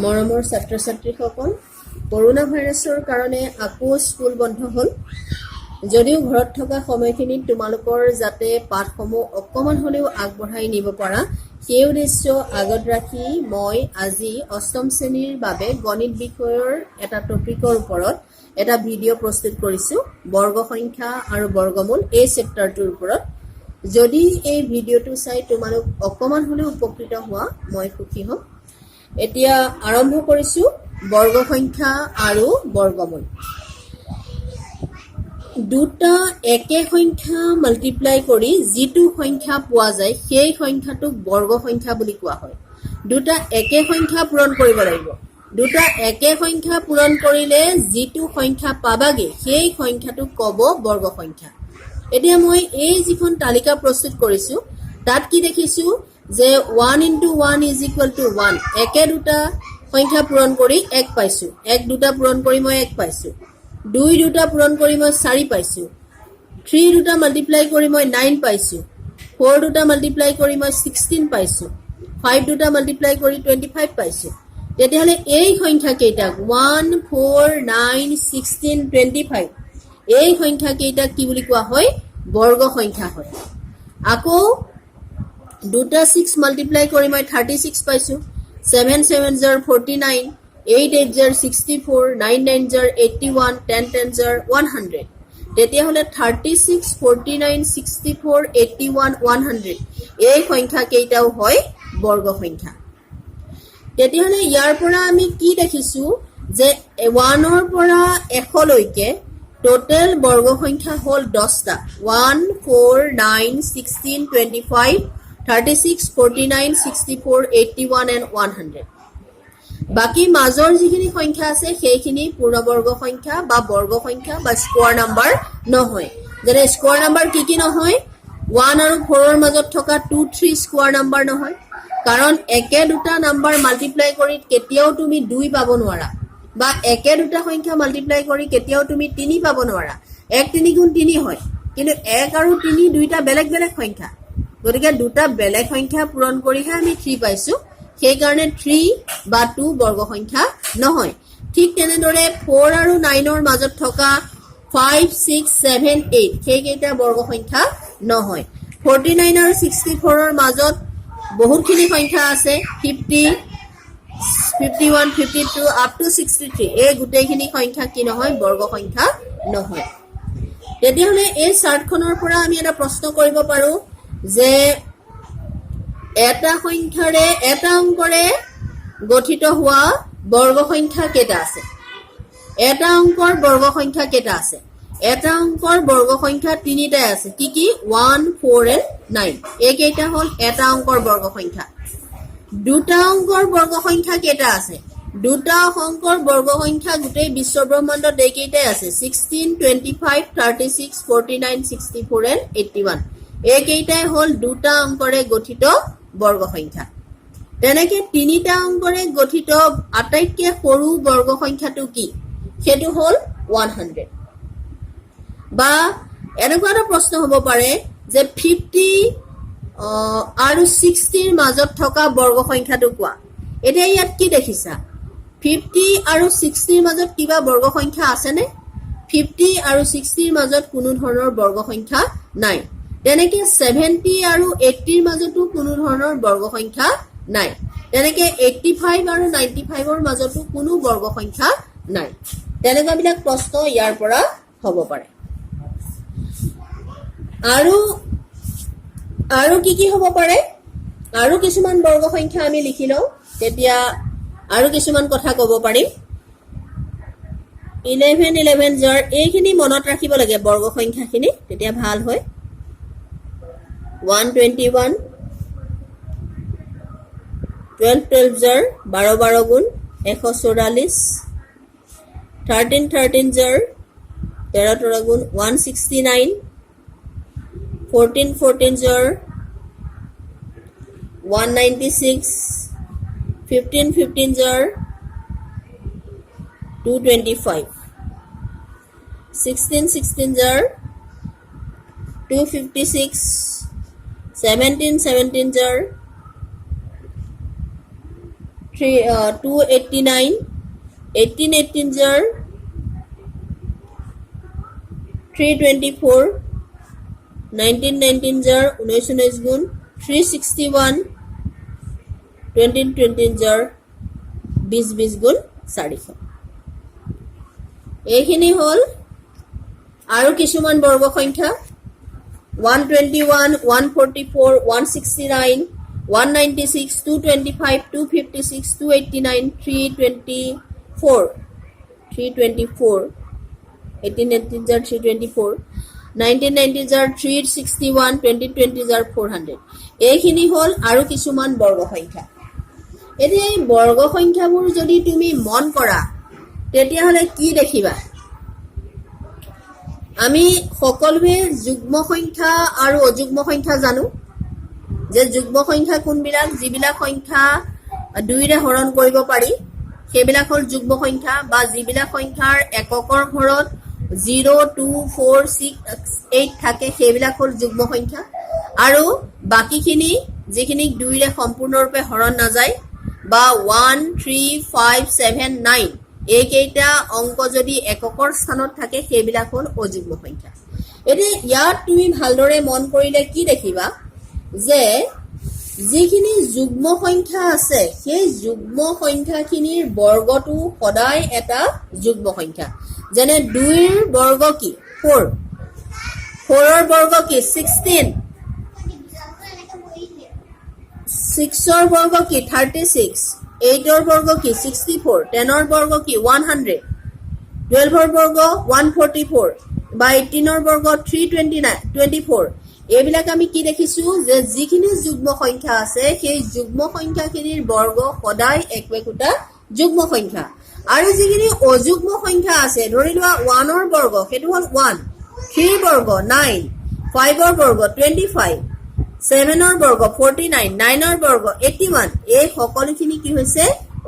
মৰমৰ ছাত্ৰ-ছাত্ৰীসকল, কৰোনা ভাইৰাছৰ কাৰণে আকৌ স্কুল বন্ধ হ'ল। যদিও ঘৰত থকা সময়খিনিত তোমালোকৰ যাতে পাঠসমূহ অকণমান হ'লেও আগবঢ়াই নিব পাৰা, সেই উদ্দেশ্য আগত ৰাখি মই আজি অষ্টম শ্ৰেণীৰ বাবে গণিত বিষয়ৰ এটা টপিকৰ ওপৰত এটা ভিডিঅ' প্ৰস্তুত কৰিছোঁ, বৰ্গ সংখ্যা আৰু বৰ্গমূল এই চেপ্টাৰটোৰ ওপৰত। যদি এই ভিডিঅ'টো চাই তোমালোক অকণমান হ'লেও উপকৃত হোৱা, মই সুখী হ'ম। এতিয়া আৰম্ভ কৰিছোঁ বৰ্গ সংখ্যা আৰু বৰ্গমূল। দুটা একে সংখ্যা মাল্টিপ্লাই কৰি যিটো সংখ্যা পোৱা যায় সেই সংখ্যাটোক বৰ্গ সংখ্যা বুলি কোৱা হয়। দুটা একে সংখ্যা পূৰণ কৰিব লাগিব। দুটা একে সংখ্যা পূৰণ কৰিলে যিটো সংখ্যা পাবাগে সেই সংখ্যাটোক ক'ব বৰ্গ সংখ্যা। এতিয়া মই এই যিখন তালিকা প্ৰস্তুত কৰিছোঁ তাত কি দেখিছোঁ যে 1 × 1 = 1। একে দুটা সংখ্যা পূৰণ কৰি 1 পাইছোঁ। 1 দুটা পূৰণ কৰি মই 1 পাইছোঁ। 2 দুটা পূৰণ কৰি মই 4 পাইছোঁ। 3 দুটা মাল্টিপ্লাই কৰি মই 9 পাইছোঁ। 4 দুটা মাল্টিপ্লাই কৰি মই 16 পাইছোঁ। 5 দুটা মাল্টিপ্লাই কৰি 25 পাইছোঁ। তেতিয়াহ'লে এই সংখ্যা কেইটাক 1, 4, 9, 16, 25 এই সংখ্যা কেইটাক কি বুলি কোৱা হয়? বৰ্গ সংখ্যা হয়। আকৌ দুটা 6 মাল্টিপ্লাই কৰি মই 36 পাইছোঁ। 7 7 * 49, 8 8 * 64, 9 9 * 81, 10 10 * 100। তেতিয়াহ'লে 36, 49, 64, 81, 100 এই সংখ্যা কেইটাও হয় বৰ্গ সংখ্যা। তেতিয়াহ'লে ইয়াৰ পৰা আমি কি দেখিছোঁ যে 1ৰ পৰা 100 লৈকে টোটেল বৰ্গ সংখ্যা হ'ল 10টা। 1, 4, 9, 16, 25, 36, 49, 64, 81 and 100। বাকী মাজৰ যিখিনি সংখ্যা আছে সেইখিনি পূৰ্ণবৰ্গ সংখ্যা বা বৰ্গ সংখ্যা বা স্কোৱাৰ নাম্বাৰ নহয়। যেনে স্কোৱাৰ নাম্বাৰ কি নহয়? 1 আৰু 4ৰ মাজত থকা 2, 3 স্কোৱাৰ নাম্বাৰ নহয়। কাৰণ একে দুটা নাম্বাৰ মাল্টিপ্লাই কৰি কেতিয়াও তুমি 2 পাব নোৱাৰা, বা একে দুটা সংখ্যা মাল্টিপ্লাই কৰি কেতিয়াও তুমি 3 পাব নোৱাৰা। 1 3 × 3 হয়, কিন্তু 1 আৰু 3 দুইটা বেলেগ বেলেগ সংখ্যা। গতিকে দুটা বেলেগ সংখ্যা পূৰণ কৰিহে আমি 3 পাইছোঁ। সেইকাৰণে 3 বা 2 বৰ্গ সংখ্যা নহয়। ঠিক তেনেদৰে 4 আৰু 9ৰ মাজত থকা 5, 6, 7, 8 সেইকেইটা বৰ্গ সংখ্যা নহয়। 49 আৰু 64ৰ মাজত বহুতখিনি সংখ্যা আছে। 50, 51, 52 up to 63 এই গোটেইখিনি সংখ্যা কি নহয়? বৰ্গ সংখ্যা নহয়। তেতিয়াহ'লে এই চাৰ্টখনৰ পৰা আমি এটা প্ৰশ্ন কৰিব পাৰোঁ যে এটা সংখ্যাৰে এটা অংকৰে গঠিত হোৱা বৰ্গ সংখ্যা কেইটা আছে? এটা অংকৰ বৰ্গ সংখ্যা কেইটা আছে? এটা অংকৰ বৰ্গ সংখ্যা 3টাই আছে। কি কি? 1, 4 and 9 এইকেইটা হ'ল এটা অংকৰ বৰ্গ সংখ্যা। দুটা অংকৰ বৰ্গ সংখ্যা কেইটা আছে? দুটা অংকৰ বৰ্গ সংখ্যা গোটেই বিশ্বব্ৰহ্মাণ্ডত এইকেইটাই আছে। 16, 25, 36, 49, 64 and 81 এইকেইটাই হ'ল দুটা অংকৰে গঠিত বৰ্গ সংখ্যা। তেনেকে 3টা অংকৰে গঠিত আটাইতকৈ সৰু বৰ্গ সংখ্যাটো কি? সেইটো হ'ল 100। বা এনেকুৱা এটা প্ৰশ্ন হ'ব পাৰে যে 50 আৰু 60ৰ মাজত থকা বৰ্গ সংখ্যাটো কোৱা। এতিয়া ইয়াত কি দেখিছা? 50 আৰু 60ৰ মাজত কিবা বৰ্গ সংখ্যা আছেনে? 50 আৰু 60ৰ মাজত কোনো ধৰণৰ বৰ্গ সংখ্যা নাই। তেনেকে 70 আৰু 80ৰ মাজতো কোনো ধৰণৰ বৰ্গ সংখ্যা নাই। তেনেকে 85 আৰু 95ৰ মাজতো কোনো বৰ্গ সংখ্যা নাই। তেনেকুৱাবিলাক প্ৰশ্ন ইয়াৰ পৰা হ'ব পাৰে। আৰু কি হ'ব পাৰে? আৰু কিছুমান বৰ্গ সংখ্যা আমি লিখি লওঁ, তেতিয়া আৰু কিছুমান কথা ক'ব পাৰিম। 11 11 জাৰ এইখিনি মনত ৰাখিব লাগে বৰ্গ সংখ্যাখিনি, তেতিয়া ভাল হয়। 121, 12 12 জাৰ 12 12 গুণ 144, 13 13 জাৰ 13 13 গুণ 169, 14 14 জাৰ 196, 15 15 জাৰ 225, 16 16 জাৰ 256, 17 17 jar 289 18 18 jar 324 19 19 jar 19 19 গুণ 361 20 20 jar 20 20 গুণ 400 এইখিনি হল আৰু কিছুমান বৰ্গ সংখ্যা 121 144 169 196 225 256 289 324 18 18 jar 324 19 19 jar 361 20 20 jar 400 এইখিনি হল আৰু কিছুমান বৰ্গ সংখ্যা এতিয়া এই বৰ্গ সংখ্যাবোৰ যদি তুমি মন কৰা তেতিয়া হলে কি দেখিবা আমি সকলোৱে যুগ্ম সংখ্যা আৰু অযুগ্ম সংখ্যা জানো যে যুগ্ম সংখ্যা কোনবিলাক যিবিলাক সংখ্যা 2 ৰে হৰণ কৰিব পাৰি সেইবিলাক হল যুগ্ম সংখ্যা বা যিবিলাক সংখ্যাৰ এককৰ ঘৰত 0 2 4 6 8 থাকে সেইবিলাক হল যুগ্ম সংখ্যা আৰু বাকিখিনি যিখিনি 2 ৰে সম্পূৰ্ণৰূপে হৰণ নাযায় বা 1 3 5 7 9 এইকেইটা অংক যদি এককৰ স্থানত থাকে সেইবিলাক হল অযুগ্ম সংখ্যা এতিয়া ইয়াত তুমি ভালদৰে মন কৰিলে কি দেখিবা যে যিখিনি যুগ্ম সংখ্যা আছে সেই যুগ্ম সংখ্যাখিনিৰ বৰ্গটো সদায় এটা যুগ্ম সংখ্যা যেনে 2 ৰ বৰ্গ কি 4 4 ৰ বৰ্গ কি 16 6 ৰ বৰ্গ কি 36 8 ৰ বৰ্গ কি 64 10 ৰ বৰ্গ কি 100 12 ৰ বৰ্গ 144 বা 18 ৰ বৰ্গ 324 এইবিলাক আমি কি দেখিছো যে যিখিনি যুগ্ম সংখ্যা আছে সেই যুগ্ম সংখ্যাখিনিৰ বৰ্গ সদায় একোটা যুগ্ম সংখ্যা আৰু যিখিনি অযুগ্ম সংখ্যা আছে ধৰি লোৱা 1 ৰ বৰ্গ সেইটো হল 1 3 ৰ বৰ্গ 9 5 ৰ বৰ্গ 25 7 ৰ বৰ্গ 49 9 ৰ বৰ্গ 81 এই সকলোখিনি কি হৈছে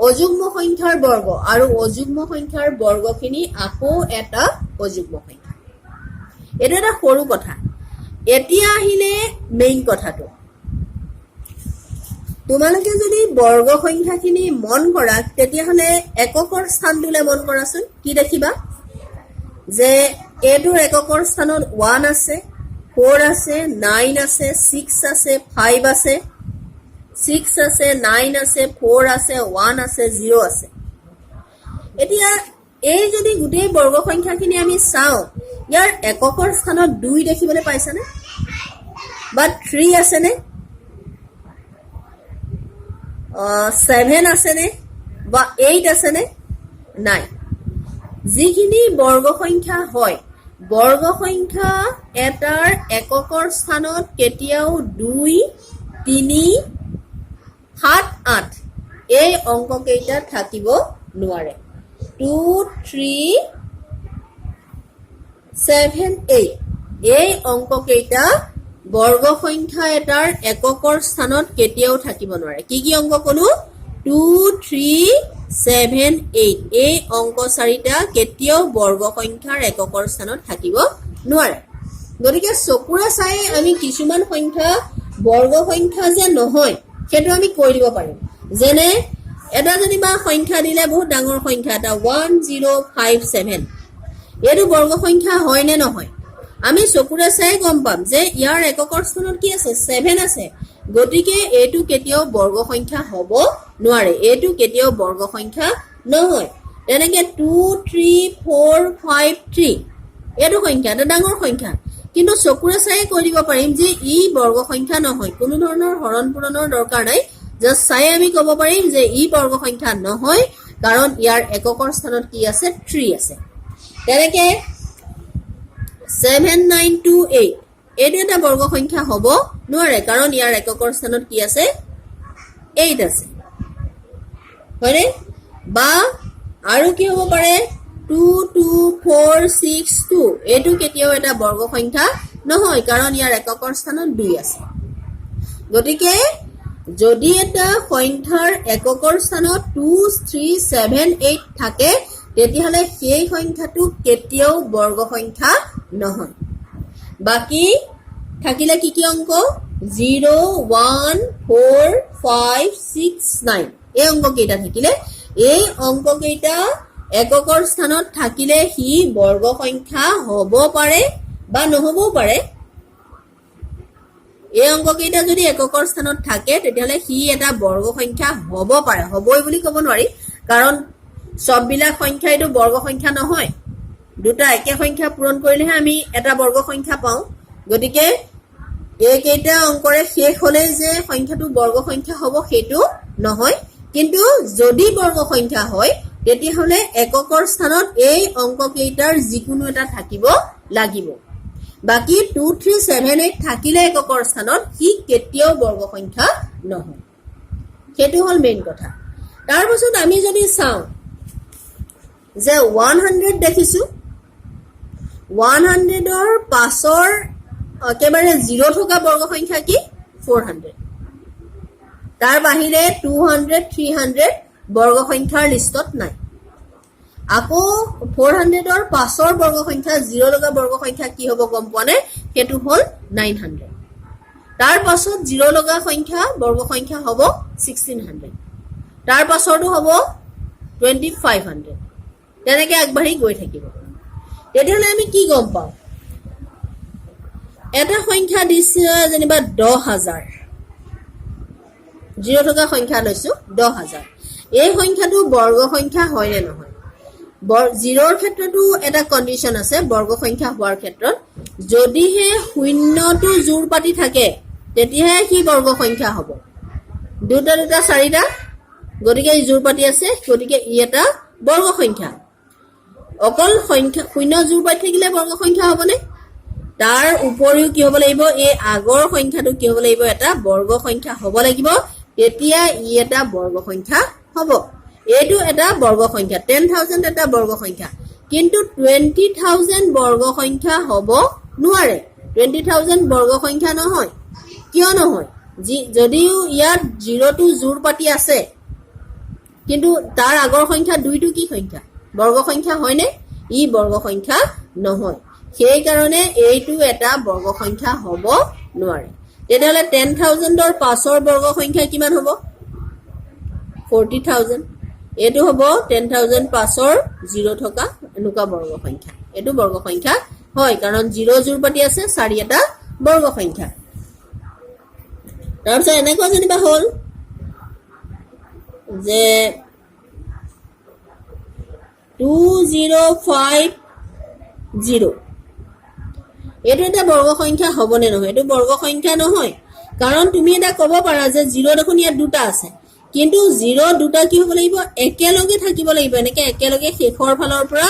অযুগ্ম সংখ্যাৰ বৰ্গ আৰু অযুগ্ম সংখ্যাৰ বৰ্গখিনি আকৌ এটা অযুগ্ম সংখ্যা এটা এটা সৰু কথা এতিয়া আহিলে মেইন কথাটো তোমালোকে যদি বৰ্গ সংখ্যাখিনি মন কৰা তেতিয়া হলে এককৰ স্থানটোলে মন কৰাচোন কি দেখিবা যে এটোৰ এককৰ স্থানত 1 আছে 4 আছে 9 আছে 6 আছে 5 আছে 6 আছে 9 আছে 4 আছে 1 আছে 0 আছে এতিয়া এই যদি গোটেই বৰ্গ সংখ্যাখিনি আমি চাও ইয়াৰ এককৰ স্থানত 2 দেখিবলৈ পাইছানে বা 3 আছে নে 7 আছে নে বা 8 আছে নে নাই যিখিনি বৰ্গ সংখ্যা হয় বৰ্গ সংখ্যা এটাৰ এককৰ স্থানত কেতিয়াও 2 3 7 8 এই অংক কেইটা থাকিব নোৱাৰে 2 3 7 8 এই অংক কেইটা বৰ্গ সংখ্যা এটাৰ এককৰ স্থানত কেতিয়াও থাকিব নোৱাৰে কি কি অংক কলো 2 3 7 8 এই অংক চাৰিটা কেতিয়াও বৰ্গ সংখ্যাৰ এককৰ স্থানত থাকিব নোৱাৰে গতিকে চকুৰে চাই আমি কিছুমান সংখ্যা বৰ্গ সংখ্যা যে নহয় সেইটো আমি কৈ দিব পাৰিম যেনে এটা যেনিবা সংখ্যা দিলে বহুত ডাঙৰ সংখ্যা এটা 1057 এইটো বৰ্গ সংখ্যা হয় নে নহয় আমি চকুৰে চাই গম পাম যে ইয়াৰ এককৰ স্থানত কি আছে 7 আছে গতিকে এইটো কেতিয়াও বৰ্গ সংখ্যা হ'ব নোৱাৰে এইটো কেতিয়াও বৰ্গ সংখ্যা নহয় তেনেকে 2 3 4 5 3 এইটো সংখ্যা এটা ডাঙৰ সংখ্যা কিন্তু চকুৰে চাই কৈ দিব পাৰিম যে ই বৰ্গ সংখ্যা নহয় কোনো ধৰণৰ হৰণ পূৰণৰ দৰকাৰ নাই জাস্ট চাই আমি ক'ব পাৰিম যে ই বৰ্গ সংখ্যা নহয় কাৰণ ইয়াৰ এককৰ স্থানত কি আছে 3 আছে তেনেকে 7928 এইটো এটা বৰ্গ সংখ্যা হ'ব নোৱাৰে কাৰণ ইয়াৰ এককৰ স্থানত কি আছে 8 আছে হয়নে বা আৰু কি হ'ব পাৰে 22462 এইটো কেতিয়াও এটা বৰ্গ সংখ্যা নহয় কাৰণ ইয়াৰ এককৰ স্থানত 2 আছে গতিকে যদি এটা সংখ্যাৰ এককৰ স্থানত 2378 থাকে তেতিয়াহলে সেই সংখ্যাটো কেতিয়াও বৰ্গ সংখ্যা নহয় বাকি থাকিলে কি কি অংক 0 1 4 5 6 9 এই অংক কেইটা থাকিলে এই অংক কেইটা এককৰ স্থানত থাকিলে হি বৰ্গ সংখ্যা হ'ব পাৰে বা নহবও পাৰে এই অংক কেইটা যদি এককৰ স্থানত থাকে তেতিয়াহলে হি এটা বৰ্গ সংখ্যা হ'ব পাৰে হ'বই বুলি ক'ব নোৱাৰি কাৰণ সববিলাক সংখ্যা এটো বৰ্গ সংখ্যা নহয় দুটা একে সংখ্যা পূৰণ কৰিলেহে আমি এটা বৰ্গ সংখ্যা পাওঁ গতিকে এই কেইটা অংকৰে শেষ হলে যে সংখ্যাটো বৰ্গ সংখ্যা হ'ব সেইটো নহয় কিন্তু যদি বৰ্গ সংখ্যা হয় তেতিয়াহলে এককৰ স্থানত এই অংক কেইটাৰ যিকোনো এটা থাকিব লাগিব বাকি 2 3 7 8 থাকিলে এককৰ স্থানত হি কেতিয়াও বৰ্গ সংখ্যা নহয় সেইটো হল মেইন কথা তাৰ পিছত আমি যদি চাওঁ যে 100 দেখিছো 100 ৰ পাছৰ একেবাৰে 0 থকা বৰ্গ সংখ্যা কি 400 তাৰ বাহিৰে 200 300 বৰ্গ সংখ্যাৰ লিষ্টত নাই আকৌ 400 ৰ পাছৰ বৰ্গ সংখ্যা 0 লগা বৰ্গ সংখ্যা কি হ'ব গম পোৱানে হেতু হল 900 তাৰ পাছত 0 লগা সংখ্যা বৰ্গ সংখ্যা হ'ব 1600 তাৰ পাছৰটো হ'ব 2500 তেনেকৈ আগবাঢ়ি গৈ থাকিব তেতিয়াহলে আমি কি গম পাওঁ এটা সংখ্যা দিছে যেনিবা 10000 0 থকা সংখ্যা লৈছো 10000 এই সংখ্যাটো বৰ্গ সংখ্যা হয় নে নহয় 0ৰ ক্ষেত্ৰতো এটা কন্ডিশন আছে বৰ্গ সংখ্যা হোৱাৰ ক্ষেত্ৰত যদিহে শূন্যটো জোৰ পাতি থাকে তেতিয়াহে কি বৰ্গ সংখ্যা হ'ব দুটা দুটা চাৰিটা গতিকে ই জোৰ পাতি আছে গতিকে ই এটা বৰ্গ সংখ্যা অকল সংখ্যা শূন্য জোৰ পাতি থাকিলে বৰ্গ সংখ্যা হ'বনে তাৰ উপৰিও কি হ'ব লাগিব এই আগৰ সংখ্যাটো কি হ'ব লাগিব এটা বৰ্গ সংখ্যা হ'ব লাগিব তেতিয়া ই এটা বৰ্গ সংখ্যা হ'ব এইটো এটা বৰ্গ সংখ্যা 10000 এটা বৰ্গ সংখ্যা কিন্তু 20000 বৰ্গ সংখ্যা হ'ব নোৱাৰে 20000 বৰ্গ সংখ্যা নহয় কিয় নহয় যদিও ইয়াত 0 টো জোৰ পাতি আছে কিন্তু তাৰ আগৰ সংখ্যা 2 টো কি সংখ্যা বৰ্গ সংখ্যা হয়নে ই বৰ্গ সংখ্যা নহয় সেই কাৰণে এইটো এটা বৰ্গ সংখ্যা হ'ব নোৱাৰে তেতিয়াহলে 10000 ৰ পাছৰ বৰ্গ সংখ্যা কিমান হ'ব 40000 এইটো হ'ব 10000 পাছৰ 0 থকা এনেকুৱা বৰ্গ সংখ্যা এইটো বৰ্গ সংখ্যা হয় কাৰণ 0 জোৰ পাতি আছে 4 এটা বৰ্গ সংখ্যা তাৰপিছত এনেকুৱা যেনিবা হ'ল যে 2050 এইটো এটা বৰ্গ সংখ্যা হ'ব নে নহয় এইটো বৰ্গ সংখ্যা নহয় কাৰণ তুমি এটা ক'ব পাৰা যে 0 দেখোন ইয়াত দুটা আছে কিন্তু 0 দুটা কি হ'ব লাগিব একেলগে থাকিব লাগিব এনেকে একেলগে শেষৰ ফালৰ পৰা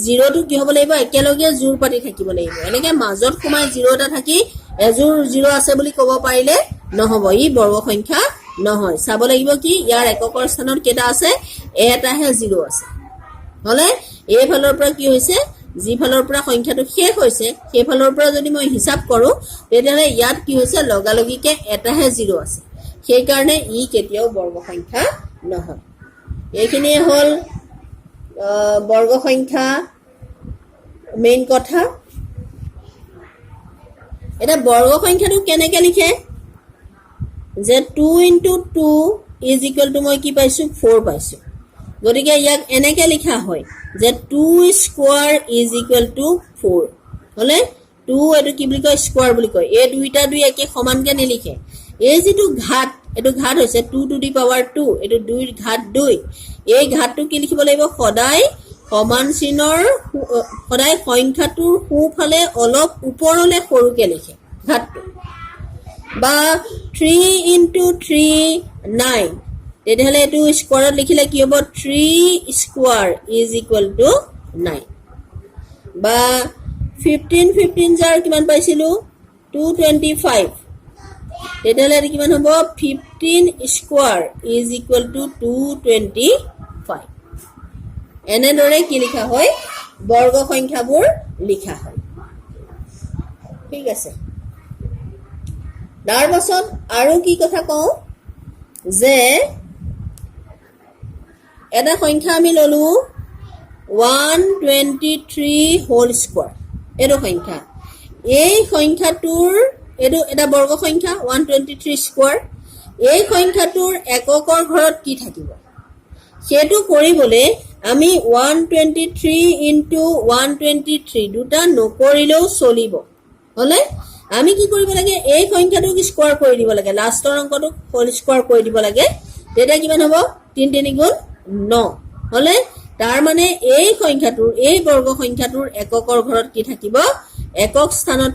0 টো কি হ'ব লাগিব একেলগে জোৰ পাতি থাকিব লাগিব এনেকে মাজত সোমাই 0 এটা থাকি এজোৰ 0 আছে বুলি ক'ব পাৰিলে নহব ই বৰ্গ সংখ্যা নহয় চাব লাগিব কি ইয়াৰ এককৰ স্থানত কেটা আছে এটাহে 0 আছে হলে এই ফালৰ পৰা কি হৈছে যি ফালৰ পৰা সংখ্যাটো শেষ হৈছে সেই ফালৰ পৰা যদি মই হিচাপ কৰো তেতিয়াহলে ইয়াত কি হৈছে লগালগিকে এটাহে 0 আছে সেই কাৰণে ই কেতিয়াও বৰ্গ সংখ্যা নহয় এইখিনি হল বৰ্গ সংখ্যা মেইন কথা এটা বৰ্গ সংখ্যাটো কেনেকৈ লিখে যে 2 * 2 = মই কি পাইছো 4 পাইছো গতিকে ইয়াক এনেকৈ লিখা হয় যে 2 স্কয়াৰ = 4 হলে 2 এটো কি বুলি কয় স্কয়াৰ বুলি কয় এই দুইটা দুই একে সমানকে নিলিখে এই যেটো ঘাত এটো ঘাত হৈছে 2 টু দি পাৱাৰ 2 এটো 2 ৰ ঘাত 2 এই ঘাতটো কি লিখিব লাগিব সদায় সমান চিনৰ সদায় সংখ্যাটোৰ সোঁফালে অলপ ওপৰলে সৰুকে লিখে ঘাতটো বা 3 * 3 9 তেতিয়াহলে এটো স্কয়াৰত লিখিলে কি হ'ব 3 স্কয়াৰ = 9 বা 15 যাৰ কিমান পাইছিলো 225 তেতিয়াহলে এটো কিমান হ'ব 15 স্কয়াৰ = 225 এনেদৰে কি লিখা হয় বৰ্গ সংখ্যাবোৰ লিখা হয় ঠিক আছে তাৰ পাছত আৰু কি কথা কওঁ যে এটা সংখ্যা আমি ললো 123 হোল স্কয়াৰ এটো সংখ্যা এই সংখ্যাটোৰ এটো এটা বৰ্গ সংখ্যা 123 স্কয়াৰ এই সংখ্যাটোৰ এককৰ ঘৰত কি থাকিব সেইটো কৰিবলৈ আমি 123 into 123 দুটা নকৰিলেও চলিব হলে আমি কি কৰিব লাগে এই সংখ্যাটোক স্কয়াৰ কৰি দিব লাগে লাষ্টৰ অংকটোক হোল স্কয়াৰ কৰি দিব লাগে তেতিয়া কিমান হ'ব 3 3 গুণ 9 হলে তাৰ মানে এই সংখ্যাটোৰ এই বৰ্গ সংখ্যাটোৰ এককৰ ঘৰত কি থাকিব একক স্থানত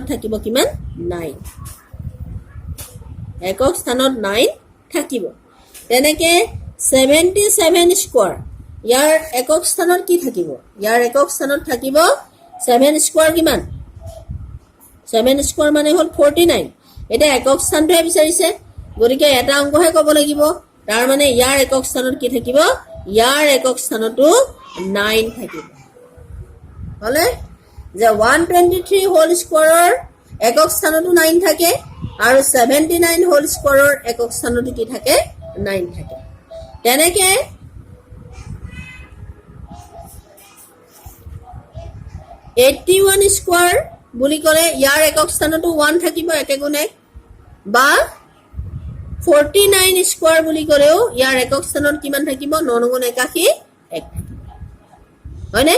থাকিব কিমান 9 একক স্থানত 9 থাকিব তেনেকে 77 স্কয়াৰ ইয়াৰ একক স্থানত কি থাকিব ইয়াৰ একক স্থানত থাকিব 7 স্কয়াৰ কিমান 7 স্কয়াৰ মানে হল 49 এটা একক স্থানটোহে বিচাৰিছে গতিকে এটা অংকহে ক'ব লাগিব তাৰ মানে ইয়াৰ একক স্থানত কি থাকিব ইয়াৰ একক স্থানটো 9 থাকিব হলে যে 123 হোল স্কয়াৰৰ একক স্থানটো 9 থাকে আৰু 79 হোল স্কয়াৰৰ একক স্থানটো কি থাকে 9 থাকে তেনেকে 81 স্কয়াৰ বুলি ক'লে ইয়াৰ একক স্থানটো 1 থাকিব একে গুণে বা 49 স্কয়াৰ বুলি ক'লেও ইয়াৰ একক স্থানত কিমান থাকিব 9 গুণ 81 1 থাকিব হয়নে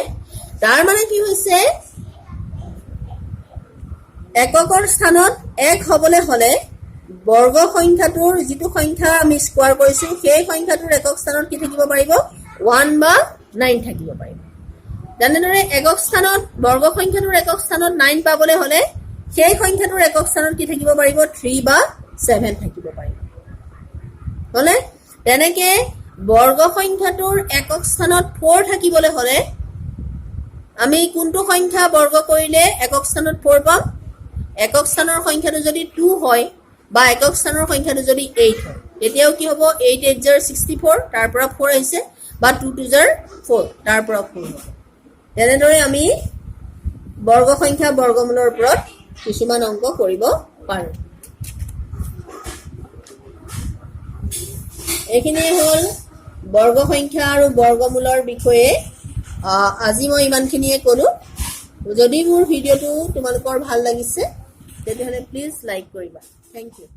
তাৰ মানে কি হৈছে এককৰ স্থানত 1 হ'বলৈ হলে বৰ্গ সংখ্যাটোৰ যিটো সংখ্যা আমি স্কয়াৰ কৰিছো সেই সংখ্যাটোৰ একক স্থানত কি থাকিব পাৰিব 1 বা 9 থাকিব পাৰিব তেনেদৰে একক স্থানত বৰ্গ সংখ্যাটোৰ একক স্থানত 9 পাবলৈ হলে সেই সংখ্যাটোৰ একক স্থানত কি থাকিব পাৰিব 3 বা 7 থাকিব পাৰিব হলে তেনেকে বৰ্গ সংখ্যাটোৰ একক স্থানত 4 থাকিবলৈ হলে আমি কোনটো সংখ্যা বৰ্গ কৰিলে একক স্থানত 4 পাম একক স্থানৰ সংখ্যাটো যদি 2 হয় বা একক স্থানৰ সংখ্যাটো যদি 8 হয় তেতিয়াও কি হ'ব 8 8 জাৰ 64 তাৰ পৰা 4 আহিছে বা 2 2 জাৰ 4 তাৰ পৰা 4 হ'ব তেনেদৰে আমি বৰ্গ সংখ্যা বৰ্গমূলৰ ওপৰত কিছুমান অংক কৰিব পাৰোঁ এইখিনি হ'ল বৰ্গ সংখ্যা আৰু বৰ্গমূলৰ বিষয়ে আজি মই ইমানখিনিয়ে ক'লো যদি মোৰ ভিডিঅ'টো তোমালোকৰ ভাল লাগিছে তেতিয়াহ'লে প্লিজ লাইক কৰিবা থ্যাংক ইউ